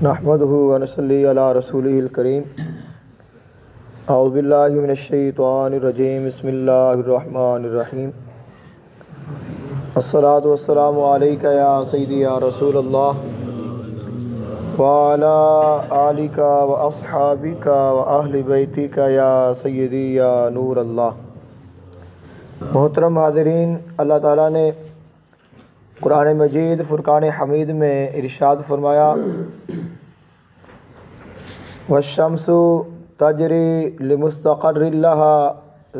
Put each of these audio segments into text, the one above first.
نحمدہ ونصلی علی رسولہ الکریم۔ اعوذ باللہ من الشیطان الرجیم، بسم اللہ الرحمن الرحیم۔ الصلاۃ والسلام علیک یا سیدی یا رسول اللہ وعلی آلک واصحابک واہل بیتک یا سیدی یا نور اللہ۔ محترم حاضرین، اللہ تعالیٰ نے قرآن مجید فرقان حمید میں ارشاد فرمایا، والشمس تجری لمستقر لها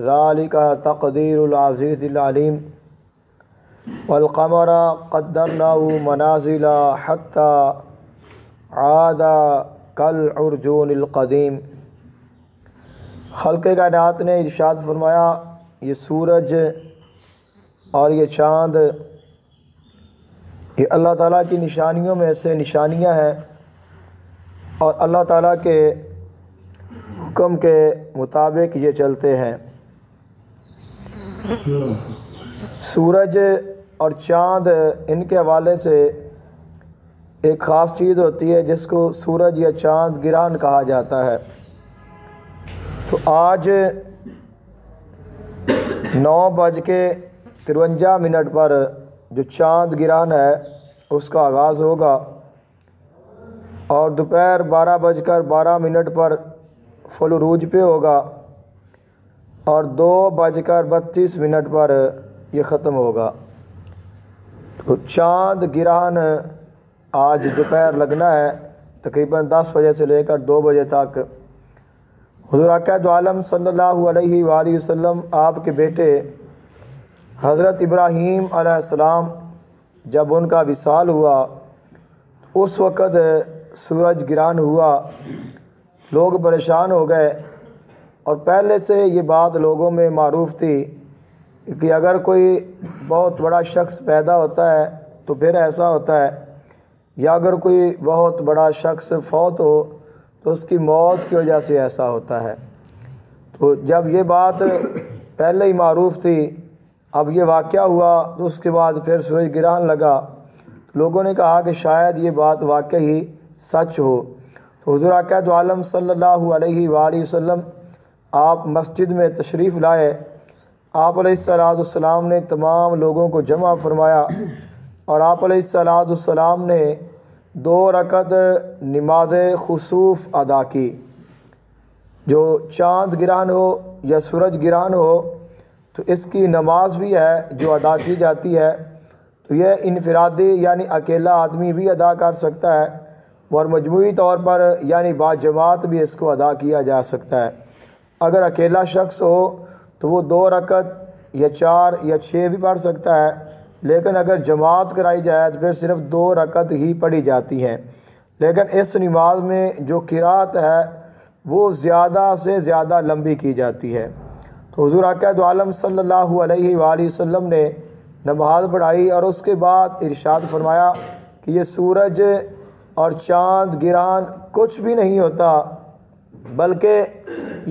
ذلك تقدیر العزیز العلیم والقمر قدرناه منازل حتى عاد كالعرجون القدیم۔ خلق کائنات نے ارشاد فرمایا، یہ سورج اور یہ چاند یہ اللہ تعالیٰ کی نشانیوں میں سے نشانیاں ہیں، اور اللہ تعالیٰ کے حکم کے مطابق یہ چلتے ہیں۔ سورج اور چاند ان کے حوالے سے ایک خاص چیز ہوتی ہے جس کو سورج یا چاند گرہن کہا جاتا ہے۔ تو آج 9:53 پر جو چاند گرہن ہے اس کا آغاز ہوگا، اور دوپہر 12:12 پر فل عروج پہ ہوگا، اور 2:32 پر یہ ختم ہوگا۔ تو چاند گرہن آج دوپہر لگنا ہے، تقریباً 10 بجے سے لے کر 2 بجے تک۔ حضور آقا دو عالم صلی اللہ علیہ وآلہ وسلم، آپ کے بیٹے حضرت ابراہیم علیہ السلام جب ان کا وصال ہوا، اس وقت سورج گرہن ہوا، لوگ پریشان ہو گئے، اور پہلے سے یہ بات لوگوں میں معروف تھی کہ اگر کوئی بہت بڑا شخص پیدا ہوتا ہے تو پھر ایسا ہوتا ہے، یا اگر کوئی بہت بڑا شخص فوت ہو تو اس کی موت کی وجہ سے ایسا ہوتا ہے۔ تو جب یہ بات پہلے ہی معروف تھی، اب یہ واقعہ ہوا تو اس کے بعد پھر سورج گرہن لگا، تو لوگوں نے کہا کہ شاید یہ بات واقعی سچ ہو۔ تو حضور آقا دو عالم صلی اللہ علیہ وآلہ وسلم آپ مسجد میں تشریف لائے، آپ علیہ السلام نے تمام لوگوں کو جمع فرمایا، اور آپ علیہ السلام نے 2 رکعت نماز خسوف ادا کی۔ جو چاند گرہن ہو یا سورج گرہن ہو تو اس کی نماز بھی ہے جو ادا کی جاتی ہے، تو یہ انفرادی یعنی اکیلا آدمی بھی ادا کر سکتا ہے، اور مجموعی طور پر یعنی با جماعت بھی اس کو ادا کیا جا سکتا ہے۔ اگر اکیلا شخص ہو تو وہ 2 رکعت یا 4 یا 6 بھی پڑھ سکتا ہے، لیکن اگر جماعت کرائی جائے تو پھر صرف 2 رکعت ہی پڑھی جاتی ہیں۔ لیکن اس نماز میں جو قرات ہے وہ زیادہ سے زیادہ لمبی کی جاتی ہے۔ تو حضور آقا دو عالم صلی اللہ علیہ وآلہ وسلم نے نماز پڑھائی، اور اس کے بعد ارشاد فرمایا کہ یہ سورج اور چاند گرہن کچھ بھی نہیں ہوتا، بلکہ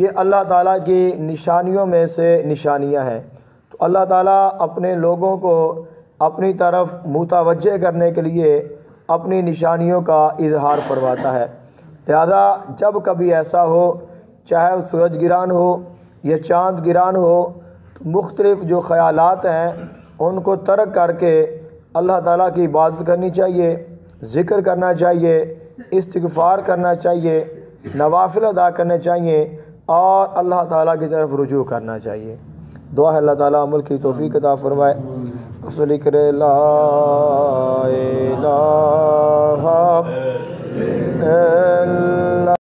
یہ اللہ تعالیٰ کی نشانیوں میں سے نشانیاں ہیں۔ تو اللہ تعالیٰ اپنے لوگوں کو اپنی طرف متوجہ کرنے کے لیے اپنی نشانیوں کا اظہار فرماتا ہے۔ لہذا جب کبھی ایسا ہو، چاہے وہ سورج گرہن ہو یا چاند گرہن ہو، تو مختلف جو خیالات ہیں ان کو ترک کر کے اللہ تعالیٰ کی عبادت کرنی چاہیے، ذکر کرنا چاہیے، استغفار کرنا چاہیے، نوافل ادا کرنے چاہیے، اور اللہ تعالیٰ کی طرف رجوع کرنا چاہیے۔ دعا ہے اللہ تعالیٰ عمل کی توفیق عطا فرمائے۔ صلی لا